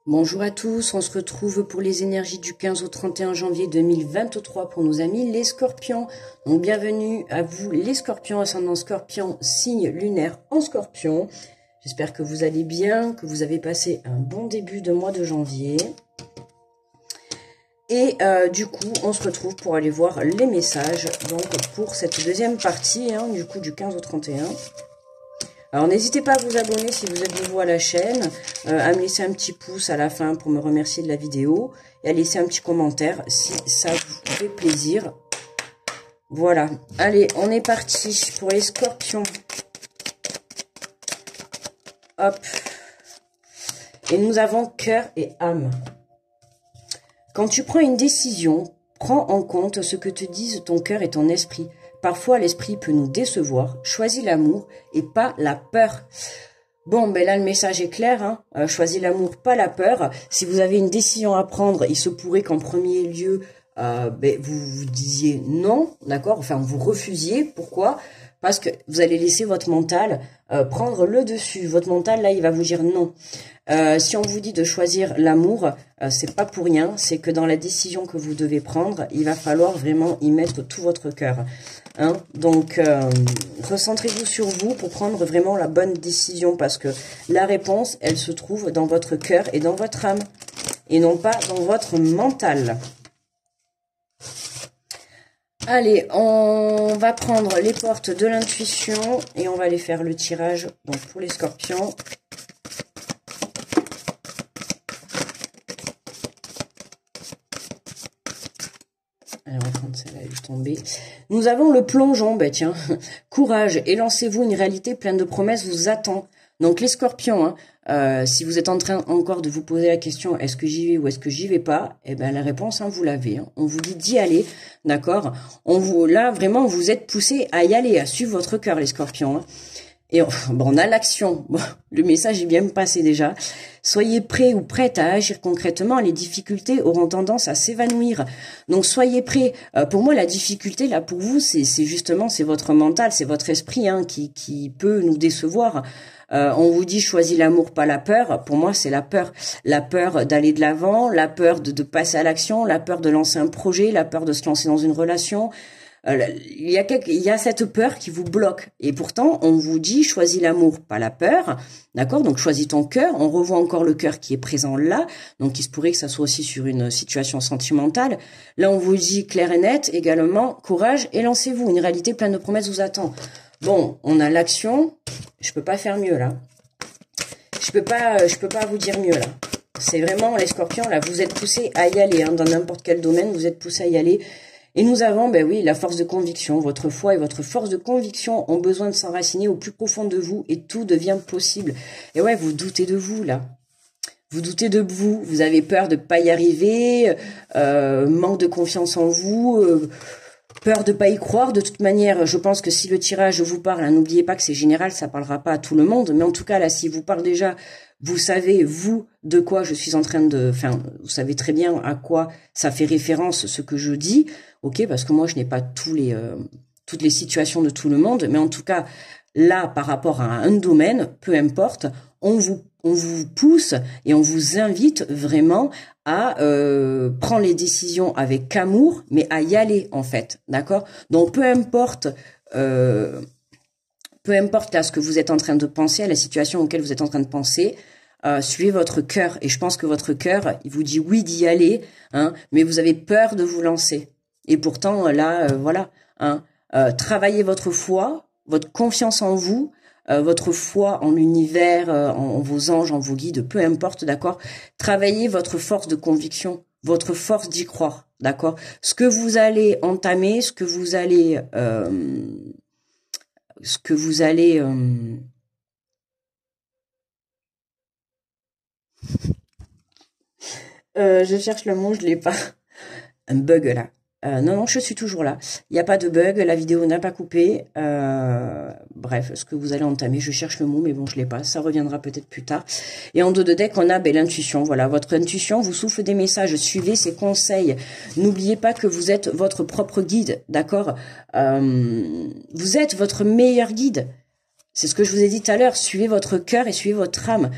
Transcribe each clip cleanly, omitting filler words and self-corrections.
Bonjour à tous, on se retrouve pour les énergies du 15 au 31 janvier 2023 pour nos amis les scorpions. Donc bienvenue à vous les scorpions, ascendant scorpion, signe lunaire en scorpion. J'espère que vous allez bien, que vous avez passé un bon début de mois de janvier. Et du coup, on se retrouve pour aller voir les messages donc pour cette deuxième partie, du coup du 15 au 31. Alors n'hésitez pas à vous abonner si vous êtes nouveau à la chaîne, à me laisser un petit pouce à la fin pour me remercier de la vidéo et à laisser un petit commentaire si ça vous fait plaisir. Voilà, allez, on est parti pour les scorpions. Hop. Et nous avons cœur et âme. Quand tu prends une décision, prends en compte ce que te disent ton cœur et ton esprit. Parfois, l'esprit peut nous décevoir. Choisis l'amour et pas la peur. Bon, ben là, le message est clair. Choisis l'amour, pas la peur. Si vous avez une décision à prendre, il se pourrait qu'en premier lieu, vous disiez non, d'accord? Enfin, vous refusiez. Pourquoi? Parce que vous allez laisser votre mental prendre le dessus. Votre mental, là, il va vous dire non. Si on vous dit de choisir l'amour, c'est pas pour rien. C'est que dans la décision que vous devez prendre, il va falloir vraiment y mettre tout votre cœur. Donc, recentrez-vous sur vous pour prendre vraiment la bonne décision parce que la réponse, elle se trouve dans votre cœur et dans votre âme et non pas dans votre mental. Allez, on va prendre les portes de l'intuition et on va aller faire le tirage donc pour les scorpions. Alors, on va prendre celle-là, elle est tombée. Nous avons le plongeon, ben tiens, courage, élancez-vous, une réalité pleine de promesses vous attend. Donc les scorpions, si vous êtes en train encore de vous poser la question, est-ce que j'y vais ou est-ce que j'y vais pas? Eh ben la réponse, vous l'avez. On vous dit d'y aller, d'accord? Là, vraiment, vous êtes poussé à y aller, à suivre votre cœur, les scorpions. Et on a l'action. Bon, le message est bien passé déjà. Soyez prêts ou prêtes à agir concrètement. Les difficultés auront tendance à s'évanouir. Donc soyez prêts. Pour moi, la difficulté là pour vous, c'est justement c'est votre mental, c'est votre esprit qui peut nous décevoir. On vous dit choisis l'amour, pas la peur. Pour moi, c'est la peur. La peur d'aller de l'avant, la peur de passer à l'action, la peur de lancer un projet, la peur de se lancer dans une relation. Il y a cette peur qui vous bloque. Et pourtant, on vous dit, choisis l'amour, pas la peur. D'accord? Donc, choisis ton cœur. On revoit encore le cœur qui est présent là. Donc, il se pourrait que ça soit aussi sur une situation sentimentale. Là, on vous dit clair et net également, courage et lancez-vous. Une réalité pleine de promesses vous attend. Bon, on a l'action. Je peux pas faire mieux, là. Je peux pas vous dire mieux, là. C'est vraiment, les scorpions, là, vous êtes poussés à y aller, dans n'importe quel domaine, vous êtes poussés à y aller. Et nous avons, oui, la force de conviction. Votre foi et votre force de conviction ont besoin de s'enraciner au plus profond de vous et tout devient possible. Et ouais, vous doutez de vous, là. Vous doutez de vous. Vous avez peur de pas y arriver, manque de confiance en vous, peur de pas y croire. De toute manière, je pense que si le tirage vous parle, n'oubliez pas que c'est général, ça parlera pas à tout le monde. Mais en tout cas, là, s'il vous parle déjà, vous savez, vous, de quoi je suis en train de... Enfin, vous savez très bien à quoi ça fait référence, ce que je dis. Ok, parce que moi, je n'ai pas toutes les situations de tout le monde. Mais en tout cas, là, par rapport à un domaine, peu importe, on vous pousse et on vous invite vraiment à prendre les décisions avec amour, mais à y aller, en fait. D'accord? Donc, peu importe là ce que vous êtes en train de penser, à la situation auquel vous êtes en train de penser, suivez votre cœur. Et je pense que votre cœur, il vous dit oui d'y aller, mais vous avez peur de vous lancer. Et pourtant, là, voilà, travaillez votre foi, votre confiance en vous, votre foi en l'univers, en vos anges, en vos guides, peu importe, d'accord? Travaillez votre force de conviction, votre force d'y croire, d'accord? Ce que vous allez entamer, ce que vous allez je cherche le mot, je l'ai pas. Un bug là. Non, je suis toujours là. Il n'y a pas de bug, la vidéo n'a pas coupé. Bref, ce que vous allez entamer, je cherche le mot, mais bon, je l'ai pas. Ça reviendra peut-être plus tard. Et en dos de deck, on a l'intuition. Voilà, votre intuition vous souffle des messages. Suivez ses conseils. N'oubliez pas que vous êtes votre propre guide, d'accord? Vous êtes votre meilleur guide. C'est ce que je vous ai dit tout à l'heure. Suivez votre cœur et suivez votre âme.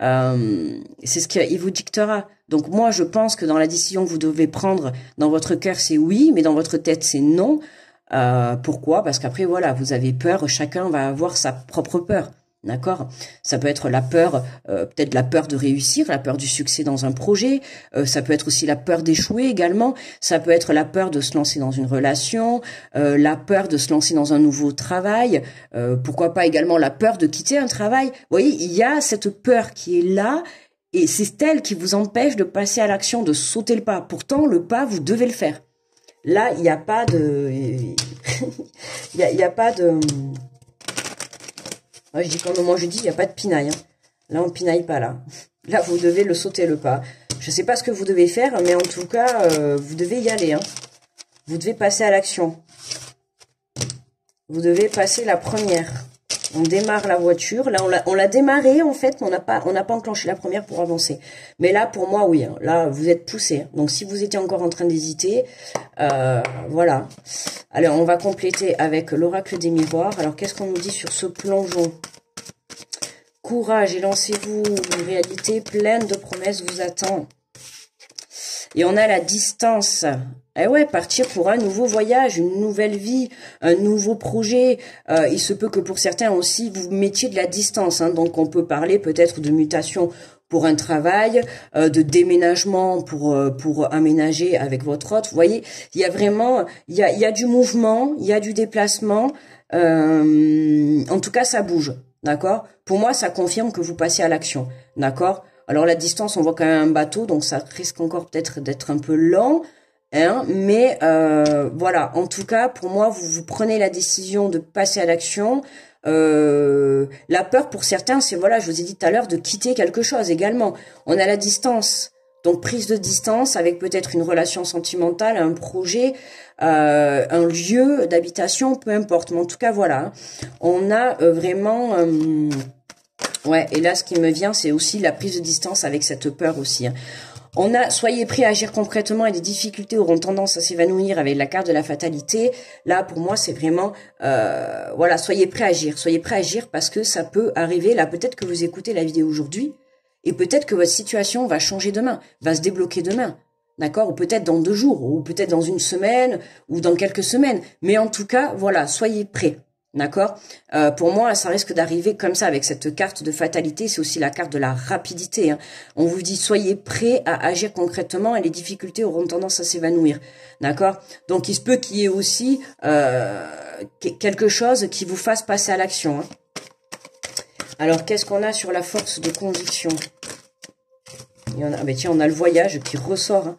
c'est ce qu'il vous dictera. Donc moi, je pense que dans la décision que vous devez prendre, dans votre cœur, c'est oui, mais dans votre tête, c'est non. Pourquoi? Parce qu'après, voilà, vous avez peur, chacun va avoir sa propre peur. D'accord? Ça peut être la peur, peut-être la peur de réussir, la peur du succès dans un projet. Ça peut être aussi la peur d'échouer également. Ça peut être la peur de se lancer dans une relation, la peur de se lancer dans un nouveau travail. Pourquoi pas également la peur de quitter un travail. Vous voyez, il y a cette peur qui est là et c'est elle qui vous empêche de passer à l'action, de sauter le pas. Pourtant, le pas, vous devez le faire. Là, il n'y a pas de... il y a pas de... Ouais, je dis comme moi je dis, il n'y a pas de pinaille. Hein. Là, on pinaille pas, là. Là, vous devez le sauter le pas. Je sais pas ce que vous devez faire, mais en tout cas, vous devez y aller. Hein. Vous devez passer à l'action. Vous devez passer la première. On démarre la voiture. Là, on l'a démarré, en fait, mais on n'a pas enclenché la première pour avancer. Mais là, pour moi, oui. Hein. Là, vous êtes poussé. Donc, si vous étiez encore en train d'hésiter, voilà. Alors, on va compléter avec l'oracle des miroirs. Alors, qu'est-ce qu'on nous dit sur ce plongeon? Courage et lancez-vous. Une réalité pleine de promesses vous attend. Et on a la distance. Eh ouais, partir pour un nouveau voyage, une nouvelle vie, un nouveau projet. Il se peut que pour certains aussi, vous mettiez de la distance. Hein. Donc, on peut parler peut-être de mutation pour un travail, de déménagement pour aménager avec votre hôte. Vous voyez, il y a vraiment, il y a du mouvement, il y a du déplacement. En tout cas, ça bouge, d'accord? Pour moi, ça confirme que vous passez à l'action, d'accord? Alors, la distance, on voit quand même un bateau, donc ça risque encore peut-être d'être un peu lent. Hein, mais voilà, en tout cas, pour moi, vous prenez la décision de passer à l'action. La peur pour certains, c'est, voilà, je vous ai dit tout à l'heure, de quitter quelque chose également. On a la distance, donc prise de distance avec peut-être une relation sentimentale, un projet, un lieu d'habitation, peu importe. Mais en tout cas, voilà, hein, on a vraiment... ouais, et là, ce qui me vient, c'est aussi la prise de distance avec cette peur aussi, hein. On a, soyez prêts à agir concrètement et les difficultés auront tendance à s'évanouir avec la carte de la fatalité. Là, pour moi, c'est vraiment, voilà, soyez prêts à agir parce que ça peut arriver. Là, peut-être que vous écoutez la vidéo aujourd'hui et peut-être que votre situation va changer demain, va se débloquer demain, d'accord? Ou peut-être dans 2 jours, ou peut-être dans 1 semaine, ou dans quelques semaines. Mais en tout cas, voilà, soyez prêts. D'accord? Pour moi, ça risque d'arriver comme ça avec cette carte de fatalité. C'est aussi la carte de la rapidité. Hein. On vous dit, soyez prêts à agir concrètement et les difficultés auront tendance à s'évanouir. D'accord? Donc, il se peut qu'il y ait aussi quelque chose qui vous fasse passer à l'action. Hein. Alors, qu'est-ce qu'on a sur la force de conviction? Ben tiens, on a le voyage qui ressort. Hein.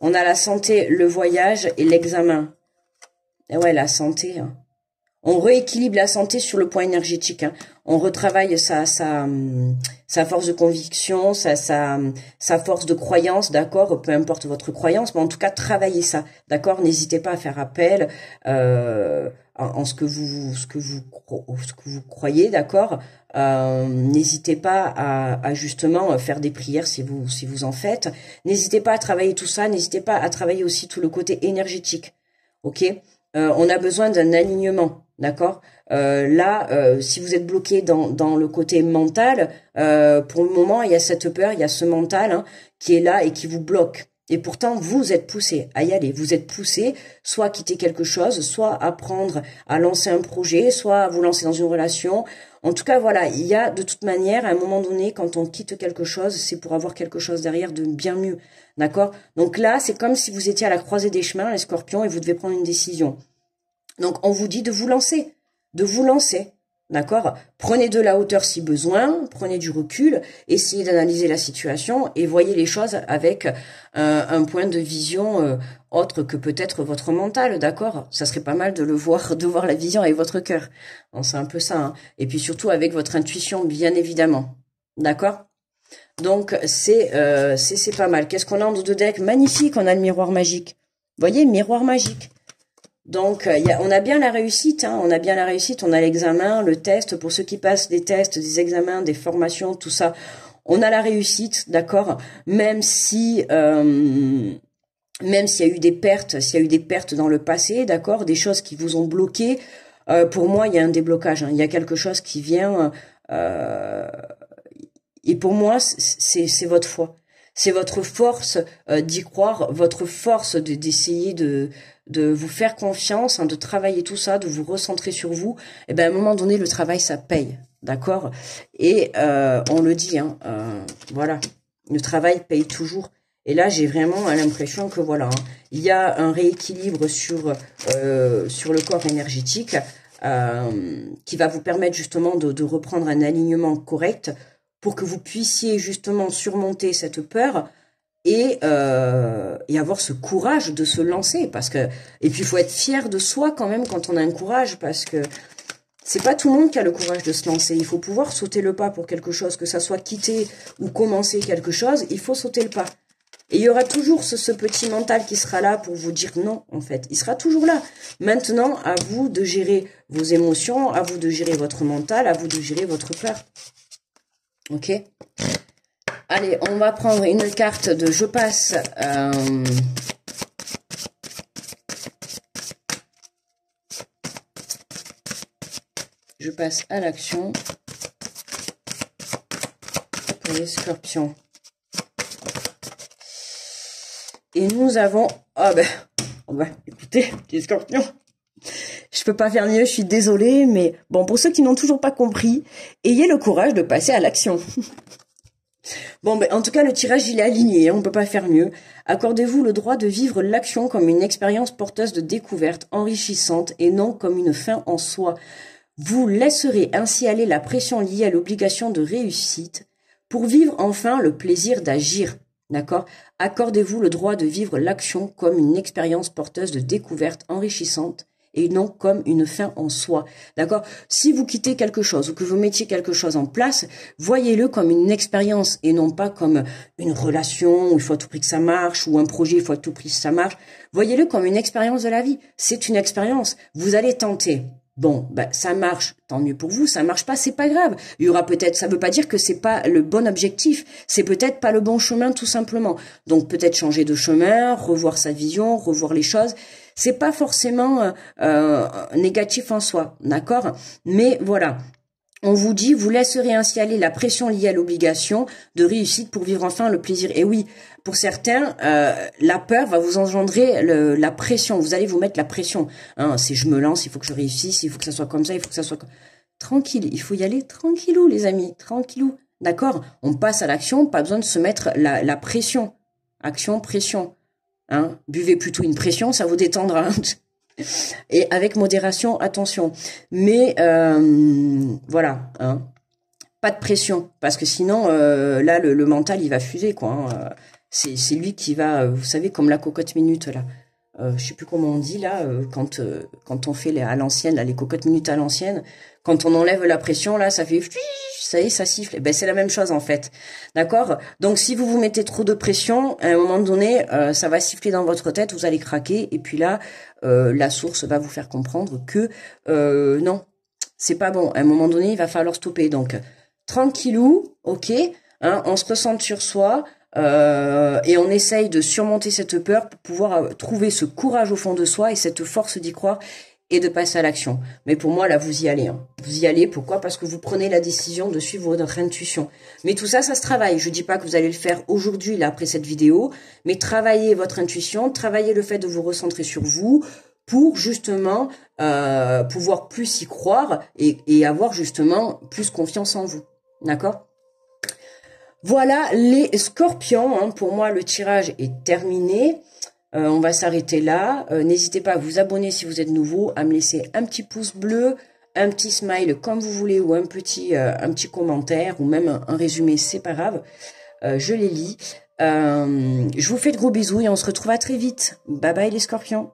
On a la santé, le voyage et l'examen. Et ouais, la santé... Hein. On rééquilibre la santé sur le point énergétique. Hein. On retravaille sa force de conviction, sa force de croyance, d'accord? Peu importe votre croyance, mais en tout cas, travaillez ça, d'accord? N'hésitez pas à faire appel en ce que vous croyez, d'accord? N'hésitez pas à justement faire des prières si vous en faites. N'hésitez pas à travailler tout ça. N'hésitez pas à travailler aussi tout le côté énergétique, ok? On a besoin d'un alignement. D'accord. Là, si vous êtes bloqué dans le côté mental, pour le moment, il y a cette peur, il y a ce mental hein, qui est là et qui vous bloque. Et pourtant, vous êtes poussé à y aller. Vous êtes poussé soit à quitter quelque chose, soit à apprendre à lancer un projet, soit à vous lancer dans une relation. En tout cas, voilà, il y a de toute manière, à un moment donné, quand on quitte quelque chose, c'est pour avoir quelque chose derrière de bien mieux. D'accord. Donc là, c'est comme si vous étiez à la croisée des chemins, les scorpions, et vous devez prendre une décision. Donc, on vous dit de vous lancer, d'accord? Prenez de la hauteur si besoin, prenez du recul, essayez d'analyser la situation et voyez les choses avec un point de vision autre que peut-être votre mental, d'accord? Ça serait pas mal de voir la vision avec votre cœur. C'est un peu ça, hein. Et puis surtout avec votre intuition, bien évidemment, d'accord? Donc, c'est pas mal. Qu'est-ce qu'on a en dos de deck? Magnifique, on a le miroir magique. Vous voyez, miroir magique. Donc, on a bien la réussite, hein, on a l'examen, le test, pour ceux qui passent des tests, des examens, des formations, tout ça, on a la réussite, d'accord, même s'il y a eu des pertes dans le passé, d'accord, des choses qui vous ont bloqué, pour moi, il y a un déblocage, hein, il y a quelque chose qui vient, Et pour moi, c'est votre foi. C'est votre force d'y croire, votre force d'essayer de vous faire confiance, hein, de travailler tout ça, de vous recentrer sur vous. Et ben à un moment donné, le travail, ça paye, d'accord? Et on le dit, hein, voilà, le travail paye toujours. Et là, j'ai vraiment l'impression que voilà, hein, il y a un rééquilibre sur le corps énergétique qui va vous permettre justement de reprendre un alignement correct pour que vous puissiez justement surmonter cette peur et avoir ce courage de se lancer. Et puis, il faut être fier de soi quand même quand on a un courage, parce que c'est pas tout le monde qui a le courage de se lancer. Il faut pouvoir sauter le pas pour quelque chose, que ça soit quitter ou commencer quelque chose, il faut sauter le pas. Et il y aura toujours ce petit mental qui sera là pour vous dire non, en fait. Il sera toujours là. Maintenant, à vous de gérer vos émotions, à vous de gérer votre mental, à vous de gérer votre peur. Ok? Allez, on va prendre une carte de je passe. Je passe à l'action. Pour les scorpions. Et nous avons... Ah ben, écoutez, les scorpions. Je peux pas faire mieux, je suis désolée, mais bon, pour ceux qui n'ont toujours pas compris, ayez le courage de passer à l'action. Bon, ben, en tout cas, le tirage, il est aligné, hein, on peut pas faire mieux. Accordez-vous le droit de vivre l'action comme une expérience porteuse de découverte, enrichissante, et non comme une fin en soi. Vous laisserez ainsi aller la pression liée à l'obligation de réussite pour vivre enfin le plaisir d'agir. D'accord? Accordez-vous le droit de vivre l'action comme une expérience porteuse de découverte enrichissante et non comme une fin en soi. D'accord? Si vous quittez quelque chose ou que vous mettiez quelque chose en place, voyez-le comme une expérience et non pas comme une relation où il faut à tout prix que ça marche, ou un projet, il faut à tout prix que ça marche. Voyez-le comme une expérience de la vie. C'est une expérience. Vous allez tenter. Bon, ben, ça marche, tant mieux pour vous, ça marche pas, c'est pas grave. Il y aura peut-être, ça veut pas dire que c'est pas le bon objectif, c'est peut-être pas le bon chemin tout simplement. Donc peut-être changer de chemin, revoir sa vision, revoir les choses. C'est pas forcément négatif en soi, d'accord? Mais voilà. On vous dit, vous laisserez ainsi aller la pression liée à l'obligation de réussite pour vivre enfin le plaisir. Et oui, pour certains, la peur va vous engendrer la pression. Vous allez vous mettre la pression. Hein, si je me lance, il faut que je réussisse, il faut que ça soit comme ça, il faut que ça soit... Tranquille, il faut y aller tranquillou, les amis, tranquillou. D'accord? On passe à l'action, pas besoin de se mettre la pression. Action, pression. Hein, buvez plutôt une pression, ça vous détendra. Et avec modération, attention. Mais voilà, hein. Pas de pression, parce que sinon, là, le mental, il va fuser, quoi. Hein. C'est lui qui va, vous savez, comme la cocotte minute, là. Je sais plus comment on dit, là, quand on fait à l'ancienne, là, les cocottes minutes à l'ancienne, quand on enlève la pression, là, ça fait... Ça y est, ça siffle. Ben, c'est la même chose, en fait. D'accord? Donc, si vous vous mettez trop de pression, à un moment donné, ça va siffler dans votre tête, vous allez craquer, et puis là, la source va vous faire comprendre que non, c'est pas bon. À un moment donné, il va falloir stopper. Donc, tranquillou, ok, hein, on se ressente sur soi, et on essaye de surmonter cette peur pour pouvoir trouver ce courage au fond de soi et cette force d'y croire et de passer à l'action. Mais pour moi, là, vous y allez. Hein. Vous y allez, pourquoi? Parce que vous prenez la décision de suivre votre intuition. Mais tout ça, ça se travaille. Je dis pas que vous allez le faire aujourd'hui, là, après cette vidéo, mais travaillez votre intuition, travaillez le fait de vous recentrer sur vous pour, justement, pouvoir plus y croire et avoir, justement, plus confiance en vous. D'accord? Voilà les scorpions. Hein. Pour moi, le tirage est terminé. On va s'arrêter là. N'hésitez pas à vous abonner si vous êtes nouveau, à me laisser un petit pouce bleu, un petit smile comme vous voulez, ou un petit commentaire, ou même un résumé, c'est pas grave. Je les lis. Je vous fais de gros bisous et on se retrouve à très vite. Bye bye les scorpions.